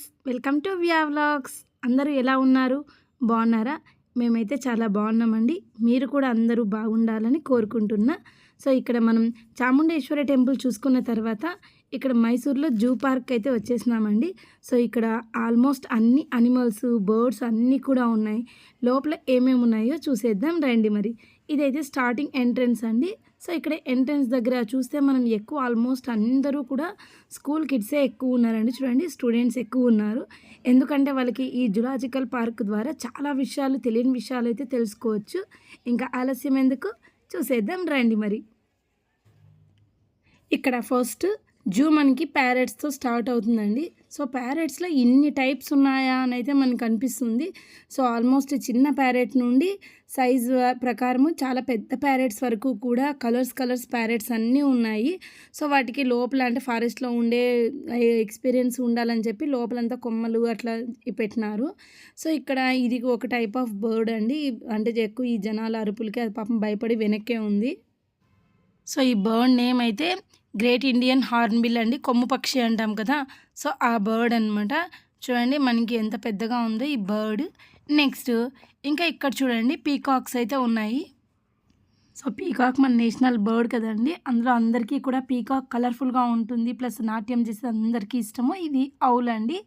Friends, welcome to via vlogs. అందరూ ఎలా ఉన్నారు? బాగున్నారా? మేమైతే చాలా బాగున్నామండి. మీరు కూడా అందరూ బాగుండాలని కోరుకుంటున్నా. సో ఇక్కడ మనం చాముండేశ్వరి టెంపుల్ చూసుకున్న తర్వాత ఇక్కడ మైసూర్లో జూ పార్క్ అయితే వచ్చేసినామండి. సో ఇక్కడ ఆల్మోస్ట్ అన్ని అనిమల్స్, బర్డ్స్ అన్నీ కూడా ఉన్నాయి. లోపల ఏమేమి ఉన్నాయో చూసేద్దాం రండి. మరి ఇదైతే స్టార్టింగ్ ఎంట్రన్స్ అండి. సో ఇక్కడ ఎంట్రన్స్ దగ్గర చూస్తే మనం ఎక్కువ ఆల్మోస్ట్ అందరూ కూడా స్కూల్ కిడ్సే ఎక్కువ ఉన్నారండి. చూడండి, స్టూడెంట్స్ ఎక్కువ ఉన్నారు. ఎందుకంటే వాళ్ళకి ఈ జులాజికల్ పార్క్ ద్వారా చాలా విషయాలు, తెలియని విషయాలు అయితే తెలుసుకోవచ్చు. ఇంకా ఆలస్యం ఎందుకు, చూసేద్దాం రండి. మరి ఇక్కడ ఫస్ట్ జూ మనకి ప్యారెట్స్తో స్టార్ట్ అవుతుందండి. సో ప్యారెట్స్లో ఇన్ని టైప్స్ ఉన్నాయా అని అయితే మనకు అనిపిస్తుంది. సో ఆల్మోస్ట్ చిన్న ప్యారెట్ నుండి సైజు ప్రకారము చాలా పెద్ద ప్యారెట్స్ వరకు కూడా కలర్స్ ప్యారెట్స్ అన్నీ ఉన్నాయి. సో వాటికి లోపల అంటే ఫారెస్ట్లో ఉండే ఎక్స్పీరియన్స్ ఉండాలని చెప్పి లోపలంతా కొమ్మలు అట్లా పెట్టినారు. సో ఇక్కడ ఇది ఒక టైప్ ఆఫ్ బర్డ్ అండి. అంటే ఎక్కువ ఈ జనాల అరుపులకి అది పాపం భయపడి వెనక్కే ఉంది. సో ఈ బర్డ్ నేమ్ అయితే గ్రేట్ ఇండియన్ హార్న్బిల్ అండి. కొమ్ము పక్షి అంటాం కదా, సో ఆ బర్డ్ అనమాట. చూడండి మనకి ఎంత పెద్దగా ఉందో ఈ బర్డ్. నెక్స్ట్ ఇంకా ఇక్కడ చూడండి పీకాక్స్ అయితే ఉన్నాయి. సో పీకాక్ మన నేషనల్ బర్డ్ కదండి. అందులో అందరికీ కూడా పీకాక్ కలర్ఫుల్గా ఉంటుంది, ప్లస్ నాట్యం చేసే అందరికీ ఇష్టము. ఇది ఔల్ అండి.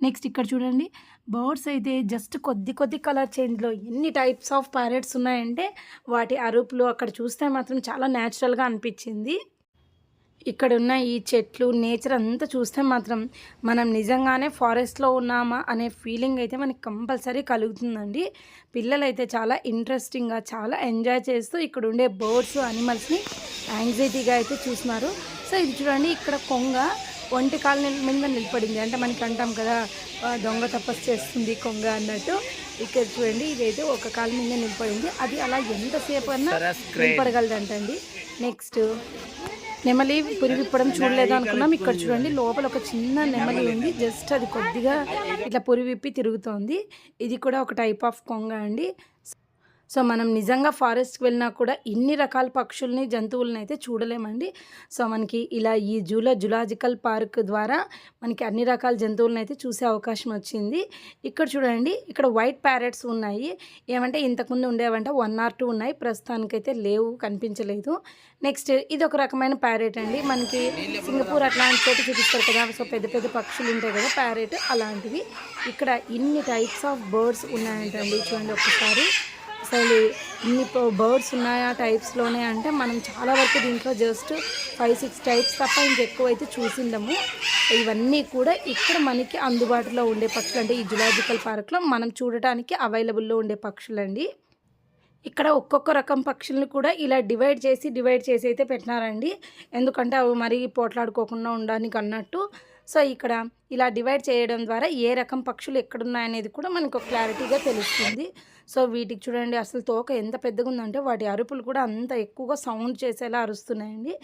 నెక్స్ట్ ఇక్కడ చూడండి బర్డ్స్ అయితే జస్ట్ కొద్ది కలర్ చేంజ్లో ఎన్ని టైప్స్ ఆఫ్ ప్యారెట్స్ ఉన్నాయంటే వాటి అరుపులు అక్కడ చూస్తే మాత్రం చాలా న్యాచురల్గా అనిపించింది. ఇక్కడ ఉన్న ఈ చెట్లు, నేచర్ అంతా చూస్తే మాత్రం మనం నిజంగానే ఫారెస్ట్లో ఉన్నామా అనే ఫీలింగ్ అయితే మనకి కంపల్సరీ కలుగుతుందండి. పిల్లలైతే చాలా ఇంట్రెస్టింగ్గా, చాలా ఎంజాయ్ చేస్తూ ఇక్కడ ఉండే బర్డ్స్, అనిమల్స్ని యాంగ్జైటీగా అయితే చూస్తున్నారు. సో ఇది చూడండి, ఇక్కడ కొంగ ఒంటి కాళ్ళ మీద నిలబడింది. అంటే మనకి అంటాం కదా దొంగ తపస్సు చేస్తుంది కొంగ అన్నట్టు. ఇక్కడ చూడండి ఇదైతే ఒక కాళ్ళ మీద నిలబడింది. అది అలా ఎంతసేపు అన్నా నిలబడగలదంటండి. నెక్స్ట్ నెమలి పురి విప్పడం చూడలేదు అనుకున్నాం. ఇక్కడ చూడండి లోపల ఒక చిన్న నెమలి ఉంది. జస్ట్ అది కొద్దిగా ఇట్లా పురి విప్పి తిరుగుతోంది. ఇది కూడా ఒక టైప్ ఆఫ్ కొంగ అండి. సో మనం నిజంగా ఫారెస్ట్కి వెళ్ళినా కూడా ఇన్ని రకాల పక్షుల్ని, జంతువులని అయితే చూడలేమండి. సో మనకి ఇలా ఈ జులాజికల్ పార్క్ ద్వారా మనకి అన్ని రకాల జంతువులను అయితే చూసే అవకాశం వచ్చింది. ఇక్కడ చూడండి, ఇక్కడ వైట్ ప్యారెట్స్ ఉన్నాయి. ఏమంటే ఇంతకుముందు ఉండేవంటే 1 or 2 ఉన్నాయి, ప్రస్తుతానికైతే లేవు, కనిపించలేదు. నెక్స్ట్ ఇది ఒక రకమైన ప్యారెట్ అండి. మనకి సింగపూర్ అట్లాంటి చోటు చూపిస్తారు కదా, సో పెద్ద పక్షులు ఉంటాయి కదా ప్యారెట్, అలాంటివి. ఇక్కడ ఇన్ని టైప్స్ ఆఫ్ బర్డ్స్ ఉన్నాయంటండి. చూడండి ఒక్కసారి, అసలు ఇన్ని బర్డ్స్ ఉన్నాయా టైప్స్లోనే అంటే మనం చాలా వరకు దీంట్లో జస్ట్ 5-6 టైప్స్ తప్ప ఇంకెక్కువ అయితే చూసిండము. ఇవన్నీ కూడా ఇక్కడ మనకి అందుబాటులో ఉండే పక్షులు, అంటే ఈ జులాజికల్ పార్క్లో మనం చూడటానికి అవైలబుల్లో ఉండే పక్షులండి. ఇక్కడ ఒక్కొక్క రకం పక్షులను కూడా ఇలా డివైడ్ చేసి అయితే పెట్టినారండి. ఎందుకంటే అవి మరీ పోట్లాడుకోకుండా ఉండడానికి అన్నట్టు. సో ఇక్కడ ఇలా డివైడ్ చేయడం ద్వారా ఏ రకం పక్షులు ఎక్కడున్నాయనేది కూడా మనకు క్లారిటీగా తెలుస్తుంది. సో వీటికి చూడండి అసలు తోక ఎంత పెద్దగా ఉందంటే వాటి అరుపులు కూడా అంత ఎక్కువగా సౌండ్ చేసేలా అరుస్తున్నాయండి.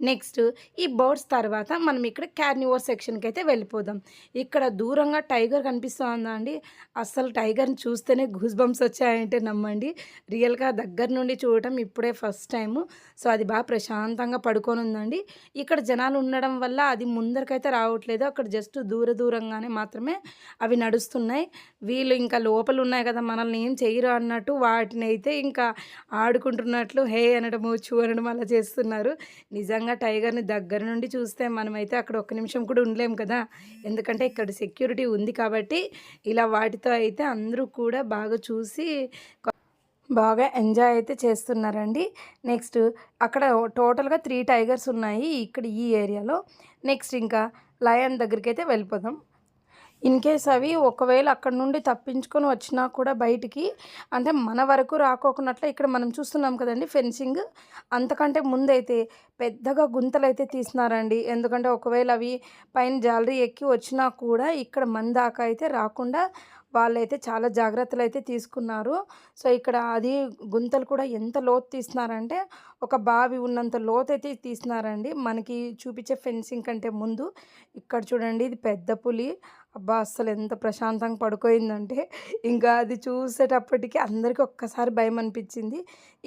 నెక్స్ట్ ఈ బర్డ్స్ తర్వాత మనం ఇక్కడ కార్నివోర్ సెక్షన్కి అయితే వెళ్ళిపోదాం. ఇక్కడ దూరంగా టైగర్ కనిపిస్తుందా అండి. అసలు టైగర్ని చూస్తేనే గూస్ బంప్స్ వచ్చాయంటే నమ్మండి. రియల్గా దగ్గర నుండి చూడటం ఇప్పుడే ఫస్ట్ టైము. సో అది బాగా ప్రశాంతంగా పడుకొని ఉందండి. ఇక్కడ జనాలు ఉండడం వల్ల అది ముందరికైతే రావట్లేదు. అక్కడ జస్ట్ దూరంగానే మాత్రమే అవి నడుస్తున్నాయి. వీళ్ళు ఇంకా లోపల ఉన్నాయి కదా, మనల్ని ఏం చేయరు అన్నట్టు వాటిని అయితే ఇంకా ఆడుకుంటున్నట్లు హే అనడము, చూ అనడం అలా చేస్తున్నారు. నిజంగా టైగర్ని దగ్గర నుండి చూస్తే మనమైతే అక్కడ ఒక్క నిమిషం కూడా ఉండలేము కదా, ఎందుకంటే ఇక్కడ సెక్యూరిటీ ఉంది కాబట్టి. ఇలా వాటితో అయితే అందరూ కూడా బాగా చూసి బాగా ఎంజాయ్ అయితే చేస్తున్నారండి. నెక్స్ట్ అక్కడ టోటల్గా 3 టైగర్స్ ఉన్నాయి ఇక్కడ ఈ ఏరియాలో. నెక్స్ట్ ఇంకా లయన్ దగ్గరికి అయితే వెళ్ళిపోదాం. ఇన్ కేస్ అవి ఒకవేళ అక్కడ నుండి తప్పించుకొని వచ్చినా కూడా బయటికి, అంటే మన వరకు రాకోకున్నట్లు ఇక్కడ మనం చూస్తున్నాం కదండి ఫెన్సింగ్, అంతకంటే ముందైతే పెద్దగా గుంతలు అయితే తీసినారండి. ఎందుకంటే ఒకవేళ అవి పైన జాలరీ ఎక్కి వచ్చినా కూడా ఇక్కడ మన దాకా అయితే రాకుండా వాళ్ళైతే చాలా జాగ్రత్తలు అయితే తీసుకున్నారు. సో ఇక్కడ అది గుంతలు కూడా ఎంత లోతు తీస్తున్నారంటే ఒక బావి ఉన్నంత లోతు అయితే తీస్తున్నారండి. మనకి చూపించే ఫెన్సింగ్ కంటే ముందు. ఇక్కడ చూడండి ఇది పెద్ద పులి. అబ్బా! అస్సలు ఎంత ప్రశాంతంగా పడుకోయిందంటే ఇంకా అది చూసేటప్పటికి అందరికీ ఒక్కసారి భయం అనిపించింది.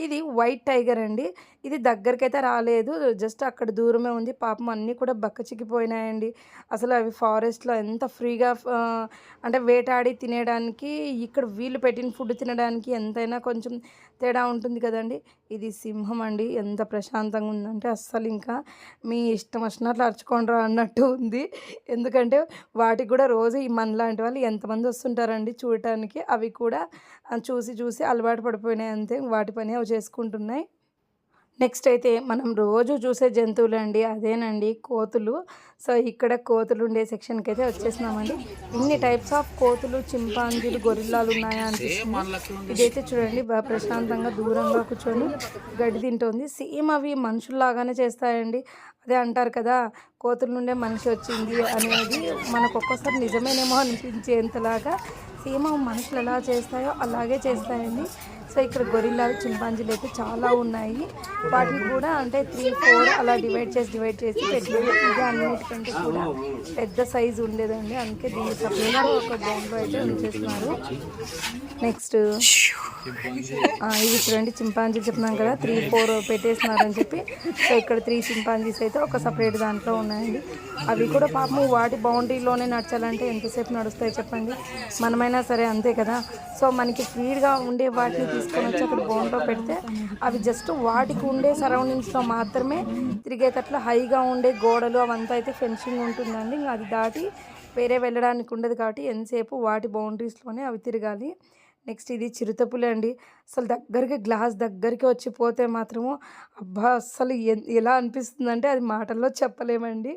ఇది వైట్ టైగర్ అండి. ఇది దగ్గరికైతే రాలేదు. జస్ట్ అక్కడ దూరమే ఉంది. పాపం అన్నీ కూడా బక్కచిక్కిపోయినాయండి. అసలు అవి ఫారెస్ట్‌లో ఎంత ఫ్రీగా అంటే వేటాడి తినేయడానికి ఇక్కడ వీళ్ళు పెట్టిన ఫుడ్ తినడానికి ఎంతైనా కొంచెం తేడా ఉంటుంది కదండీ. ఇది సింహం అండి. ఎంత ప్రశాంతంగా ఉందంటే అస్సలు ఇంకా మీ ఇష్టం వచ్చినట్లు అరుచుకోండిరా అన్నట్టు ఉంది. ఎందుకంటే వాటికి కూడా రోజు ఈ మనలాంటి వాళ్ళు ఎంతమంది వస్తుంటారండి చూడటానికి. అవి కూడా చూసి చూసి అలవాటు పడిపోయినాయి అంతే. వాటి పని అవి చేసుకుంటున్నాయి. నెక్స్ట్ అయితే మనం రోజు చూసే జంతువులండి అదేనండి కోతులు. సో ఇక్కడ కోతులు ఉండే సెక్షన్కి అయితే వచ్చేసినామండి. ఇన్ని టైప్స్ ఆఫ్ కోతులు, చింపాంజీలు, గొరిల్లాలు ఉన్నాయా అనిపిస్తుంది. ఇదైతే చూడండి బాగా ప్రశాంతంగా దూరంగా కూర్చొని గడ్డి తింటుంది. సేమ్ అవి మనుషుల్లాగానే చేస్తాయండి. అదే అంటారు కదా కోతుల నుండే మనిషి వచ్చింది అనేది మనకు ఒక్కోసారి నిజమేనేమో అనిపించేంతలాగా సేమ్ మనుషులు ఎలా చేస్తాయో అలాగే చేస్తాయండి. సో ఇక్కడ గొరిల్లాలు, చింపాంజీలు అయితే చాలా ఉన్నాయి. వాటిని కూడా అంటే 3, 4 అలా డివైడ్ చేసి పెట్టారు. ఇది అన్నిటికంటే కూడా పెద్ద సైజు ఉండేదండి. అందుకే దీన్ని సపరేట్గా ఒక గోన్లో అయితే ఉంచేస్తున్నారు. నెక్స్ట్ ఇవి చూడండి చింపాంజీలు చెప్తున్నాం కదా 3, 4 పెట్టేస్తున్నారని చెప్పి. సో ఇక్కడ 3 చింపాంజీస్ అయితే ఒక సపరేట్ దాంట్లో ఉన్నాయండి. అవి కూడా పాపం వాటి బౌండరీలోనే నడచాలంటే ఎంతసేపు నడుస్తాయి చెప్పండి. మనమైనా సరే అంతే కదా. సో మనకి ఫ్రీగా ఉండే వాటిని తీసుకొని వచ్చి అక్కడ బౌండ్లో పెడితే అవి జస్ట్ వాటికి ఉండే సరౌండింగ్స్లో మాత్రమే తిరిగేటట్లు హైగా ఉండే గోడలు అవంతా అయితే ఫెన్సింగ్ ఉంటుందండి. ఇంకా అది దాటి వేరే వెళ్ళడానికి ఉండదు కాబట్టి ఎంతసేపు వాటి బౌండరీస్లోనే అవి తిరగాలి. నెక్స్ట్ ఇది చిరుతపులి అండి. అసలు దగ్గరికి గ్లాస్ దగ్గరికి వచ్చి పోతే మాత్రము అబ్బా అస్సలు ఎలా అనిపిస్తుందంటే అది మాటల్లో చెప్పలేమండి.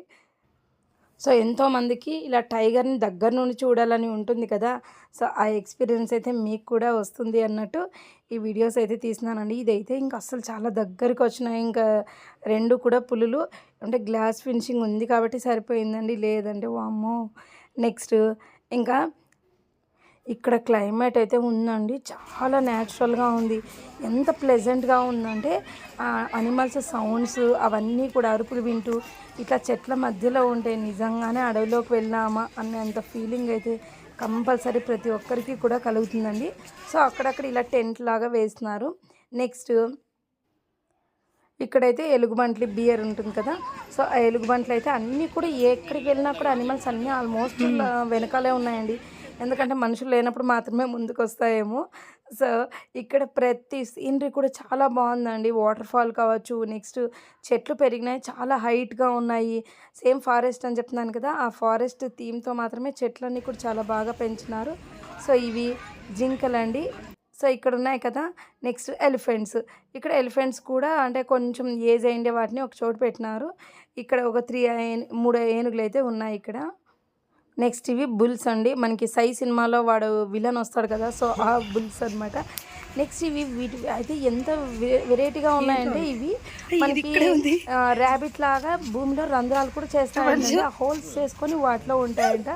సో ఎంతోమందికి ఇలా టైగర్ని దగ్గర నుండి చూడాలని ఉంటుంది కదా. సో ఆ ఎక్స్పీరియన్స్ అయితే మీకు కూడా వస్తుంది అన్నట్టు ఈ వీడియోస్ అయితే తీసినానండి. ఇదైతే ఇంకా అస్సలు చాలా దగ్గరికి వచ్చినాయి. ఇంకా 2 కూడా పులులు అంటే గ్లాస్ ఫినిషింగ్ ఉంది కాబట్టి సరిపోయిందండి. లేదంటే వామ్మో. నెక్స్ట్ ఇంకా ఇక్కడ క్లైమేట్ అయితే ఉందండి. చాలా న్యాచురల్గా ఉంది. ఎంత ప్లెజెంట్గా ఉందంటే అనిమల్స్ సౌండ్స్ అవన్నీ కూడా అరుపులు వింటూ ఇట్లా చెట్ల మధ్యలో ఉంటే నిజంగానే అడవిలోకి వెళ్ళామా అనేంత ఫీలింగ్ అయితే కంపల్సరీ ప్రతి ఒక్కరికి కూడా కలుగుతుందండి. సో అక్కడక్కడ ఇలా టెంట్ లాగా వేస్తున్నారు. నెక్స్ట్ ఇక్కడైతే ఎలుగుబంట్లు బియర్ ఉంటుంది కదా. సో ఆ ఎలుగుబంట్లు అయితే అన్నీ కూడా ఎక్కడికి వెళ్ళినా కూడా అనిమల్స్ అన్నీ ఆల్మోస్ట్ వెనకాలే ఉన్నాయండి. ఎందుకంటే మనుషులు లేనప్పుడు మాత్రమే ముందుకు వస్తాయేమో. సో ఇక్కడ ప్రతి సీనరీ కూడా చాలా బాగుందండి. వాటర్ ఫాల్ కావచ్చు, నెక్స్ట్ చెట్లు పెరిగినాయి, చాలా హైట్గా ఉన్నాయి. సేమ్ ఫారెస్ట్ అని చెప్తున్నాను కదా, ఆ ఫారెస్ట్ థీమ్తో మాత్రమే చెట్లన్నీ కూడా చాలా బాగా పెంచినారు. సో ఇవి జింకలండి. సో ఇక్కడ ఉన్నాయి కదా. Next elephants. ఇక్కడ ఎలిఫెంట్స్ కూడా అంటే కొంచెం ఏజ్ అయిండే వాటిని ఒక చోటు పెట్టినారు. ఇక్కడ ఒక 3 ఏనుగులు అయితే ఉన్నాయి ఇక్కడ. నెక్స్ట్ ఇవి బుల్స్ అండి. మనకి సై సినిమాలో వాడు విలన్ వస్తాడు కదా. సో ఆ బుల్స్ అనమాట. నెక్స్ట్ వీటి అయితే ఎంత వెరైటీగా ఉన్నాయంటే ఇవి మనకి ర్యాబిట్ లాగా భూమిలో రంధ్రాలు కూడా చేస్తాయండి. ఆ హోల్స్ చేసుకొని వాటిలో ఉంటాయంట.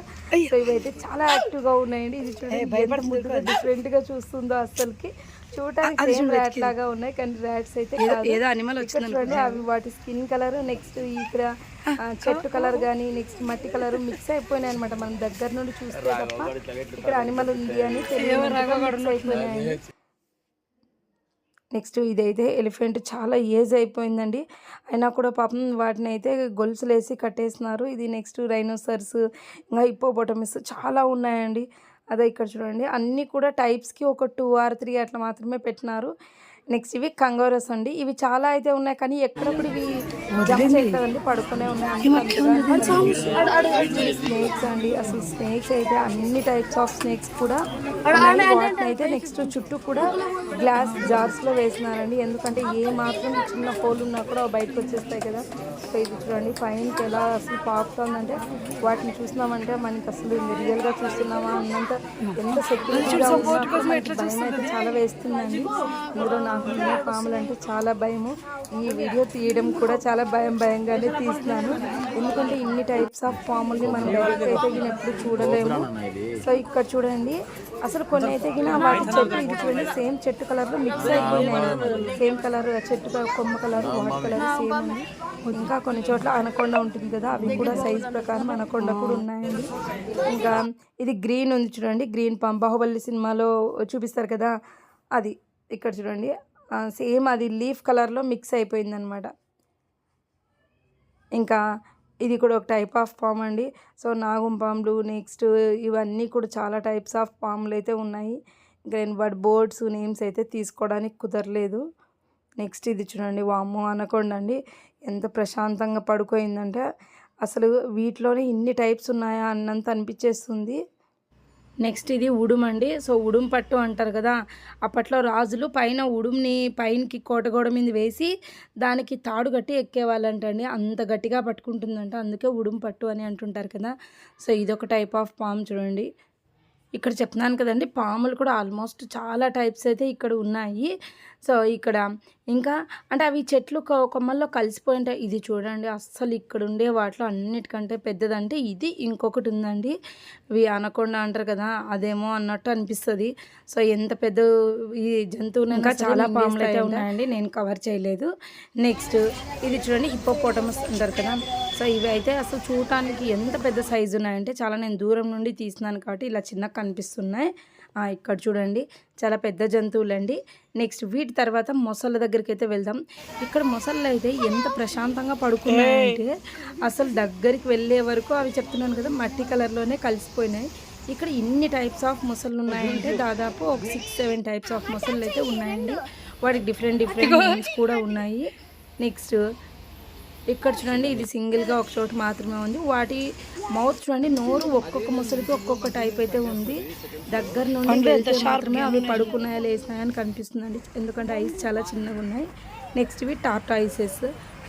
సో ఇవైతే చాలా యాక్టివ్గా ఉన్నాయండి. ఇది చూడండి డిఫరెంట్గా చూస్తుందో అసలుకి. చూడటానికి సేమ్ ర్యాట్ లాగా ఉన్నాయి కానీ ర్యాట్స్ అయితే చూడండి అవి వాటి స్కిన్ కలర్, నెక్స్ట్ ఇక్కడ చెట్టు కలర్ కానీ నెక్స్ట్ మట్టి కలర్ మిక్స్ అయిపోయినాయి అనమాట. మనం దగ్గర నుండి చూస్తే తప్ప ఇక్కడ అనిమల్ ఉంది అని తెలియదు. నెక్స్ట్ ఇదైతే ఎలిఫెంట్ చాలా ఏజ్ అయిపోయిందండి. అయినా కూడా పాపం వాటిని అయితే గొలుసులు వేసి కట్టేస్తున్నారు. ఇది నెక్స్ట్ రైనోసర్స్, ఇంకా హిప్పోపోటమస్ చాలా ఉన్నాయండి. అదే ఇక్కడ చూడండి అన్నీ కూడా టైప్స్కి ఒక 2 or 3 అట్లా మాత్రమే పెట్టినారు. నెక్స్ట్ ఇవి కంగారోస్ అండి. ఇవి చాలా అయితే ఉన్నాయి కానీ ఎక్కడప్పుడు ఇవి జంప్ చేయలేదండి, పడుకునే ఉన్నాయి. స్నేక్స్ అండి. అసలు స్నేక్స్ అయితే అన్ని టైప్స్ ఆఫ్ స్నేక్స్ కూడా వాటిని అయితే నెక్స్ట్ చుట్టూ కూడా గ్లాస్ జార్స్లో వేసినారండి. ఎందుకంటే ఏ మాత్రం చిన్న హోల్ ఉన్నా కూడా బయటకు వచ్చేస్తాయి కదా. సో ఇది చూడండి పైనకి ఎలా అసలు పాకుతుందంటే వాటిని చూసినామంటే మనకి అసలు రియల్గా చూస్తున్నామా అన్నంత ఎంత సెక్యూరిటీగా ఉన్నా భయం అయితే చాలా వేస్తుందండి. ఇందులో నాకు ఈ పాములు అంటే చాలా భయము. ఈ వీడియో తీయడం కూడా చాలా భయంగానే తీస్తున్నాను, ఎందుకంటే ఇన్ని టైప్స్ ఆఫ్ పాముల్ని మనం డైరెక్ట్ అయితే ఎప్పుడు చూడలేము. సో ఇక్కడ చూడండి, అసలు కొన్ని అయితే వాటి చెట్టు ఇది చూడండి సేమ్ చెట్టు కలర్లో మిక్స్ అయిపోయినాయి. సేమ్ కలర్ చెట్టు కొమ్మ కలర్ వాటి కలర్ సేమ్ ఉంది. ఇంకా కొన్ని చోట్ల అనకొండ ఉంటుంది కదా, అవి కూడా సైజ్ ప్రకారం అనకొండ కూడా ఉన్నాయండి. ఇంకా ఇది గ్రీన్ ఉంది చూడండి, గ్రీన్ పామ్ బాహుబలి సినిమాలో చూపిస్తారు కదా అది. ఇక్కడ చూడండి సేమ్ అది లీఫ్ కలర్లో మిక్స్ అయిపోయిందనమాట. ఇంకా ఇది కూడా ఒక టైప్ ఆఫ్ పామ్ అండి. సో నాగం పాములు నెక్స్ట్ ఇవన్నీ కూడా చాలా టైప్స్ ఆఫ్ పాములు అయితే ఉన్నాయి. ఇంకా నేను వాటి బోర్డ్స్ నేమ్స్ అయితే తీసుకోవడానికి కుదరలేదు. నెక్స్ట్ ఇది చూడండి, వాము అనకొండ అండి. ఎంత ప్రశాంతంగా పడుకోయిందంటే అసలు వీటిలోనే ఇన్ని టైప్స్ ఉన్నాయా అన్నంత అనిపించేస్తుంది. నెక్స్ట్ ఇది ఉడుం అండి. సో ఉడుం పట్టు అంటారు కదా, అప్పట్లో రాజులు పైన ఉడుంని పైనకి కోటగోడ మీద వేసి దానికి తాడు కట్టి ఎక్కేవాళ్ళంటండి. అంత గట్టిగా పట్టుకుంటుందంట, అందుకే ఉడుం పట్టు అని అంటుంటారు కదా. సో ఇదొక టైప్ ఆఫ్ పాము చూడండి. ఇక్కడ చెప్తున్నాను కదండి, పాములు కూడా ఆల్మోస్ట్ చాలా టైప్స్ అయితే ఇక్కడ ఉన్నాయి. సో ఇక్కడ ఇంకా అంటే అవి చెట్లు కొమ్మల్లో కలిసిపోయి ఉంటాయి. ఇది చూడండి, అస్సలు ఇక్కడ ఉండే వాటిలో అన్నిటికంటే పెద్దదంటే ఇది. ఇంకొకటి ఉందండి, ఇవి అనకొండ అంటారు కదా, అదేమో అన్నట్టు అనిపిస్తుంది. సో ఎంత పెద్ద ఈ జంతువులు ఇంకా చాలా పాములు అయితే ఉన్నాయండి, నేను కవర్ చేయలేదు. నెక్స్ట్ ఇది చూడండి, హిప్పోపోటమస్ అంటారు కదా. సో ఇవి అయితే అసలు చూడటానికి ఎంత పెద్ద సైజు ఉన్నాయంటే చాలా, నేను దూరం నుండి తీస్తున్నాను కాబట్టి ఇలా చిన్నగా కనిపిస్తున్నాయి. ఇక్కడ చూడండి చాలా పెద్ద జంతువులు అండి. నెక్స్ట్ వీటి తర్వాత మొసళ్ళ దగ్గరికి అయితే వెళ్దాం. ఇక్కడ మొసళ్ళు అయితే ఎంత ప్రశాంతంగా పడుకున్నాయంటే అసలు దగ్గరికి వెళ్ళే వరకు అవి చెప్తున్నాను కదా మట్టి కలర్లోనే కలిసిపోయినాయి. ఇక్కడ ఇన్ని టైప్స్ ఆఫ్ మొసళ్ళు ఉన్నాయంటే దాదాపు ఒక 6-7 టైప్స్ ఆఫ్ మొసళ్ళు అయితే ఉన్నాయండి. వాటికి డిఫరెంట్ నేమ్స్ కూడా ఉన్నాయి. నెక్స్ట్ ఇక్కడ చూడండి, ఇది సింగిల్గా ఒక చోట మాత్రమే ఉంది. వాటి మౌత్ చూడండి, నోరు ఒక్కొక్క ముసలికి ఒక్కొక్క టైప్ అయితే ఉంది. దగ్గర నుండి మాత్రమే అవి పడుకున్నాయా లేసినాయా అని కనిపిస్తుందండి, ఎందుకంటే ఐస్ చాలా చిన్నగా ఉన్నాయి. నెక్స్ట్ ఇవి టార్టాయిసెస్.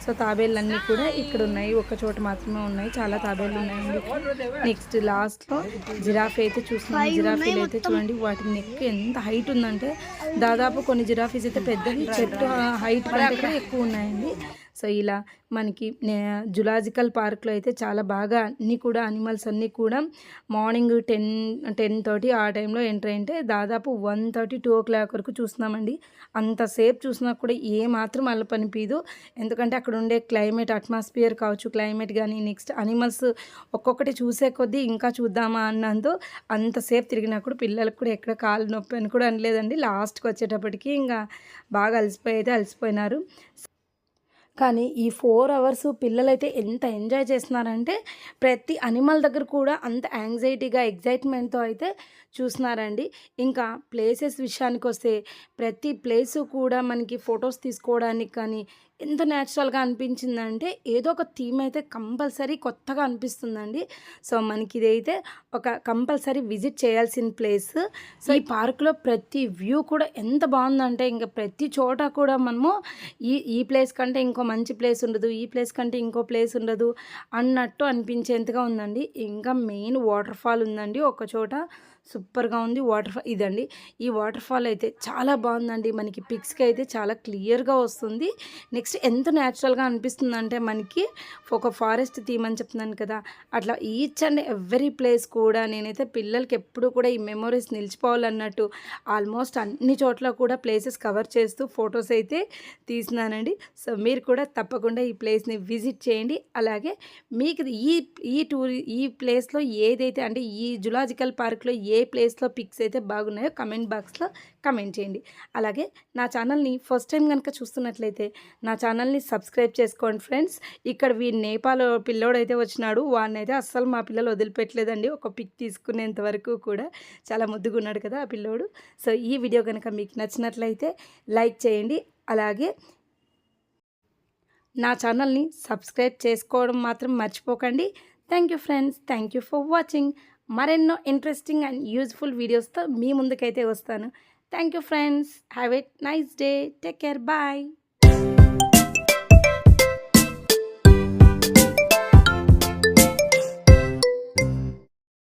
సో తాబేళ్ళన్నీ కూడా ఇక్కడ ఉన్నాయి, ఒక చోట మాత్రమే ఉన్నాయి, చాలా తాబేళ్ళు ఉన్నాయండి. నెక్స్ట్ లాస్ట్లో జిరాఫీ అయితే చూస్తున్నాం. జిరాఫీలు అయితే చూడండి, వాటి నెక్ ఎంత హైట్ ఉందంటే దాదాపు కొన్ని జిరాఫీస్ అయితే పెద్దవి చెట్టు హైట్ కంటే ఎక్కువ ఉన్నాయండి. సో ఇలా మనకి జులాజికల్ పార్క్లో అయితే చాలా బాగా అన్నీ కూడా అనిమల్స్ అన్నీ కూడా మార్నింగ్ 10:30 ఆ టైంలో ఎంటర్ అయితే దాదాపు 1:30-2 o'clock వరకు చూస్తున్నామండి. అంతసేపు చూసినా కూడా ఏమాత్రం అలపనిపించదు, ఎందుకంటే అక్కడ ఉండే క్లైమేట్ అట్మాస్ఫియర్ కావచ్చు, క్లైమేట్ కానీ నెక్స్ట్ అనిమల్స్ ఒక్కొక్కటి చూసే కొద్దీ ఇంకా చూద్దామా అన్నందు అంతసేపు తిరిగినా కూడా పిల్లలకు కూడా ఎక్కడ కాలు నొప్పి అని కూడా అనలేదండి. లాస్ట్కి వచ్చేటప్పటికి ఇంకా బాగా అలసిపోయినారు. కానీ ఈ 4 hours పిల్లలైతే ఎంత ఎంజాయ్ చేస్తున్నారంటే ప్రతి అనిమల్ దగ్గర కూడా అంత యాంగ్జైటీగా ఎగ్జైట్మెంట్తో అయితే చూస్తున్నారండి. ఇంకా ప్లేసెస్ విషయానికి వస్తే ప్రతి ప్లేసు కూడా మనకి ఫొటోస్ తీసుకోవడానికి కానీ ఎంత న్యాచురల్గా అనిపించిందంటే ఏదో ఒక థీమ్ అయితే కంపల్సరీ కొత్తగా అనిపిస్తుందండి. సో మనకి ఇదైతే ఒక కంపల్సరీ విజిట్ చేయాల్సిన ప్లేస్. సో ఈ పార్క్లో ప్రతి వ్యూ కూడా ఎంత బాగుందంటే ఇంకా ప్రతి చోట కూడా మనము ఈ ప్లేస్ కంటే ఇంకో మంచి ప్లేస్ ఉండదు, ఈ ప్లేస్ కంటే ఇంకో ప్లేస్ ఉండదు అన్నట్టు అనిపించేంతగా ఉందండి. ఇంకా మెయిన్ వాటర్ ఫాల్ ఉందండి ఒక చోట, సూపర్గా ఉంది వాటర్ ఫాల్. ఇదండి ఈ వాటర్ ఫాల్ అయితే చాలా బాగుందండి, మనకి పిక్స్కి అయితే చాలా క్లియర్గా వస్తుంది. నెక్స్ట్ ఎంత న్యాచురల్గా అనిపిస్తుందంటే మనకి ఒక ఫారెస్ట్ థీమ్ అని చెప్తున్నాను కదా, అట్లా ఈచ్ అండ్ ఎవ్రీ ప్లేస్ కూడా నేనైతే పిల్లలకి ఎప్పుడు కూడా ఈ మెమొరీస్ నిలిచిపోవాలన్నట్టు ఆల్మోస్ట్ అన్ని చోట్ల కూడా ప్లేసెస్ కవర్ చేస్తూ ఫొటోస్ అయితే తీసినానండి. సో మీరు కూడా తప్పకుండా ఈ ప్లేస్ని విజిట్ చేయండి. అలాగే మీకు ఈ ప్లేస్లో ఏదైతే అంటే ఈ జులాజికల్ పార్క్లో ఏ ప్లేస్లో పిక్స్ అయితే బాగున్నాయో కమెంట్ బాక్స్లో కమెంట్ చేయండి. అలాగే నా ఛానల్ని ఫస్ట్ టైం కనుక చూస్తున్నట్లయితే నా ఛానల్ని సబ్స్క్రైబ్ చేసుకోండి ఫ్రెండ్స్. ఇక్కడ నేపాల్ పిల్లోడైతే వచ్చినాడు, వాడినైతే అస్సలు మా పిల్లలు వదిలిపెట్టలేదండి ఒక పిక్ తీసుకునేంత వరకు కూడా. చాలా ముద్దుగా ఉన్నాడు కదా ఆ పిల్లోడు. సో ఈ వీడియో కనుక మీకు నచ్చినట్లయితే లైక్ చేయండి, అలాగే నా ఛానల్ని సబ్స్క్రైబ్ చేసుకోవడం మాత్రం మర్చిపోకండి. Thank you friends, thank you for watching. మరెన్నో ఇంట్రెస్టింగ్ అండ్ యూజ్ఫుల్ వీడియోస్తో మీ ముందుకైతే వస్తాను. Thank you friends, have a nice day, take care, bye.